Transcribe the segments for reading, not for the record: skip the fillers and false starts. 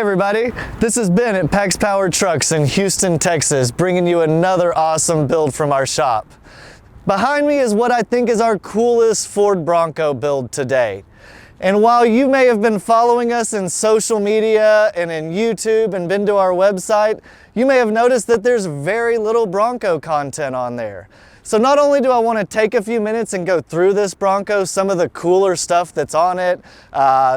everybody, this is Ben at Pax Power Trucks in Houston, Texas, bringing you another awesome build from our shop. Behind me is what I think is our coolest Ford Bronco build today. And while you may have been following us in social media and in YouTube and been to our website, you may have noticed that there's very little Bronco content on there. So not only do I want to take a few minutes and go through this Bronco, some of the cooler stuff that's on it,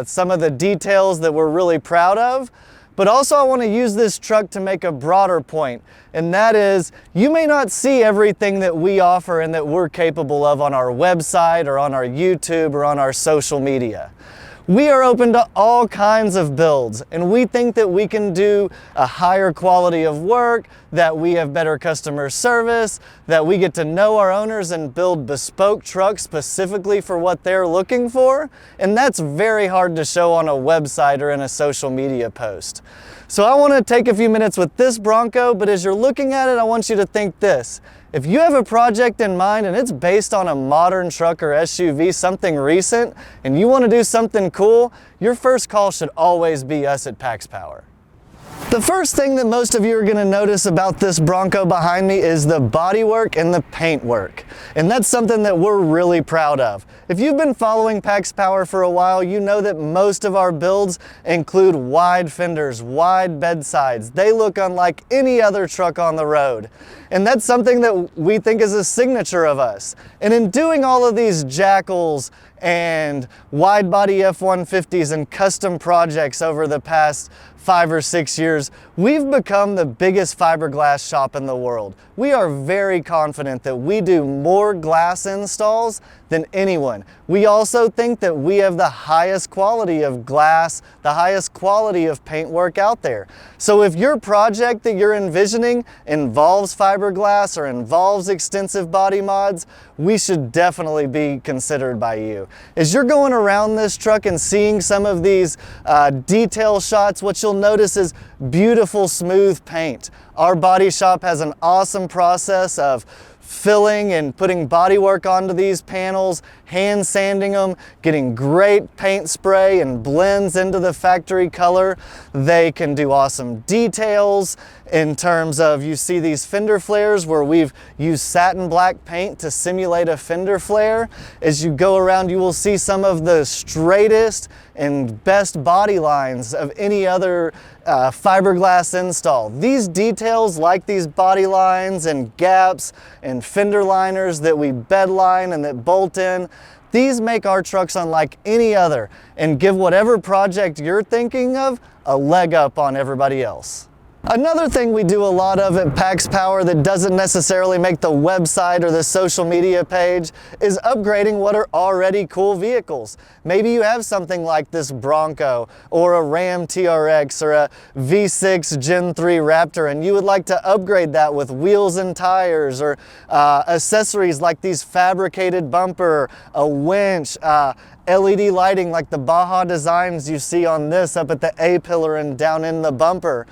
some of the details that we're really proud of, but also I want to use this truck to make a broader point, and that is you may not see everything that we offer and that we're capable of on our website or on our YouTube or on our social media. We are open to all kinds of builds, and we think that we can do a higher quality of work, that we have better customer service, that we get to know our owners and build bespoke trucks specifically for what they're looking for, and that's very hard to show on a website or in a social media post. So I want to take a few minutes with this Bronco, but as you're looking at it, I want you to think this. If you have a project in mind and it's based on a modern truck or SUV, something recent, and you want to do something cool, your first call should always be us at Pax Power. The first thing that most of you are going to notice about this Bronco behind me is the bodywork and the paint work. And that's something that we're really proud of. If you've been following Pax Power for a while, you know that most of our builds include wide fenders, wide bedsides. They look unlike any other truck on the road. And that's something that we think is a signature of us. And in doing all of these Jackals and wide-body F-150s and custom projects over the past 5 or 6 years, we've become the biggest fiberglass shop in the world. We are very confident that we do more glass installs than anyone. We also think that we have the highest quality of glass, the highest quality of paintwork out there. So if your project that you're envisioning involves fiberglass or involves extensive body mods, we should definitely be considered by you. As you're going around this truck and seeing some of these detail shots, what you'll notice is beautiful smooth paint. Our body shop has an awesome process of filling and putting bodywork onto these panels, hand sanding them, getting great paint spray and blends into the factory color. They can do awesome details in terms of, you see these fender flares where we've used satin black paint to simulate a fender flare. As you go around, you will see some of the straightest and best body lines of any other fiberglass install. These details, like these body lines and gaps and fender liners that we bed line and that bolt in, these make our trucks unlike any other and give whatever project you're thinking of a leg up on everybody else. Another thing we do a lot of at Pax Power that doesn't necessarily make the website or the social media page is upgrading what are already cool vehicles. Maybe you have something like this Bronco or a Ram TRX or a V6 Gen 3 Raptor, and you would like to upgrade that with wheels and tires or accessories like these fabricated bumper, a winch, LED lighting like the BajaDesigns you see on this up at the A-pillar and down in the bumper.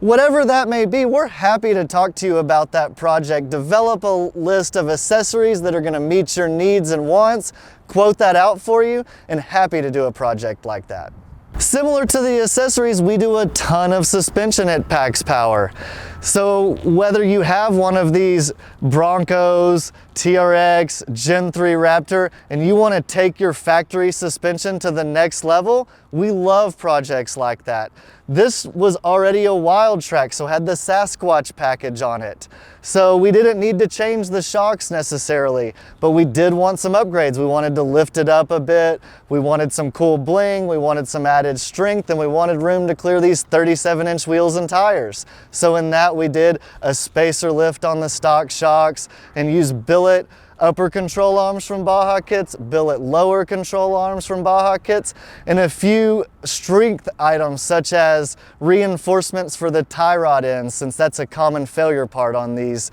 Whatever that may be, we're happy to talk to you about that project. Develop a list of accessories that are going to meet your needs and wants, quote that out for you, and happy to do a project like that. Similar to the accessories, we do a ton of suspension at Pax Power. So whether you have one of these Broncos, TRX, Gen 3 Raptor, and you want to take your factory suspension to the next level, we love projects like that. This was already a wild track, so had the Sasquatch package on it. So we didn't need to change the shocks necessarily, but we did want some upgrades. We wanted to lift it up a bit. We wanted some cool bling. We wanted some added strength, and we wanted room to clear these 37-inch wheels and tires. So in that, we did a spacer lift on the stock shocks and used billet upper control arms from BajaKits, billet lower control arms from BajaKits, and a few strength items such as reinforcements for the tie rod ends, since that's a common failure part on these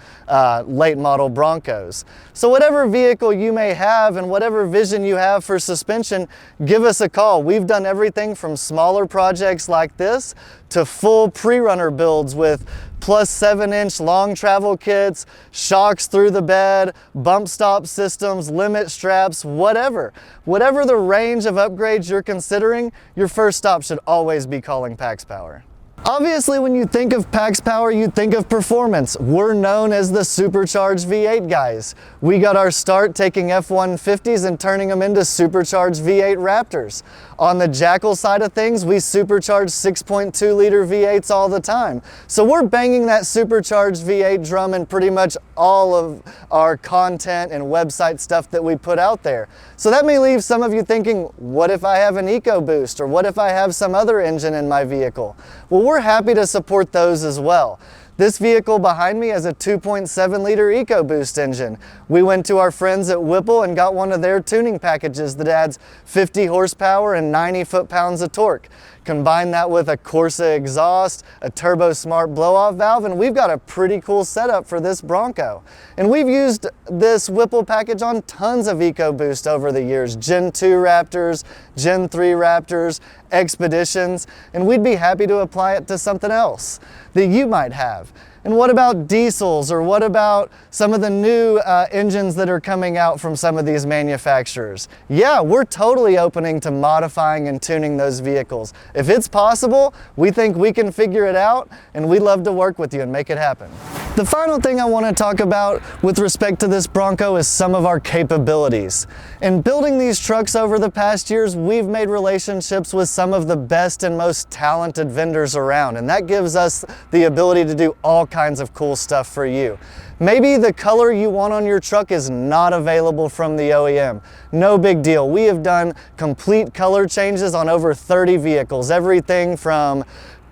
late model Broncos. So whatever vehicle you may have and whatever vision you have for suspension, give us a call. We've done everything from smaller projects like this to full pre-runner builds with plus 7-inch long travel kits, shocks through the bed, bump stop systems, limit straps, whatever. Whatever the range of upgrades you're considering, your first stop should always be calling Pax Power. Obviously, when you think of Pax Power, you think of performance. We're known as the supercharged V8 guys. We got our start taking F-150s and turning them into supercharged V8 Raptors. On the Jackal side of things, we supercharge 6.2 liter V8s all the time. So we're banging that supercharged V8 drum in pretty much all of our content and website stuff that we put out there. So that may leave some of you thinking, what if I have an Ecoboost, or what if I have some other engine in my vehicle? Well, we're happy to support those as well. This vehicle behind me has a 2.7 liter Ecoboost engine. We went to our friends at Whipple and got one of their tuning packages that adds 50 horsepower and 90 foot-pounds of torque. Combine that with a Corsa exhaust, a TurboSmart blow-off valve, and we've got a pretty cool setup for this Bronco. And we've used this Whipple package on tons of Ecoboost over the years. Gen 2 Raptors, Gen 3 Raptors, Expeditions, and we'd be happy to apply it to something else that you might have. And what about diesels, or what about some of the new engines that are coming out from some of these manufacturers? Yeah, we're totally opening to modifying and tuning those vehicles. If it's possible, we think we can figure it out, and we'd love to work with you and make it happen. The final thing I want to talk about with respect to this Bronco is some of our capabilities. In building these trucks over the past years, we've made relationships with some of the best and most talented vendors around, and that gives us the ability to do all kinds of cool stuff for you. Maybe the color you want on your truck is not available from the OEM. No big deal. We have done complete color changes on over 30 vehicles, everything from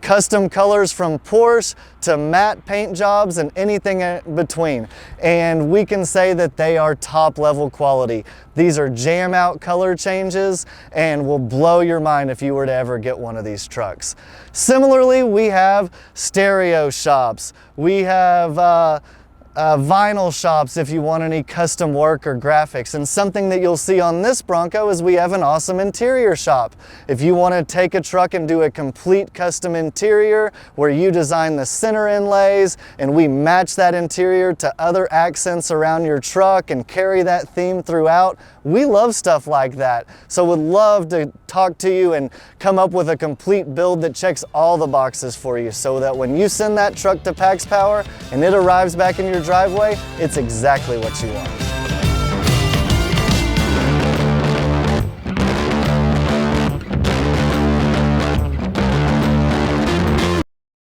custom colors from Porsche to matte paint jobs and anything in between. And we can say that they are top level quality. These are jam out color changes and will blow your mind if you were to ever get one of these trucks. Similarly, we have stereo shops. We have vinyl shops if you want any custom work or graphics. And something that you'll see on this Bronco is we have an awesome interior shop. If you want to take a truck and do a complete custom interior where you design the center inlays and we match that interior to other accents around your truck and carry that theme throughout, we love stuff like that. So would love to talk to you and come up with a complete build that checks all the boxes for you, so that when you send that truck to Pax Power and it arrives back in your driveway, it's exactly what you want.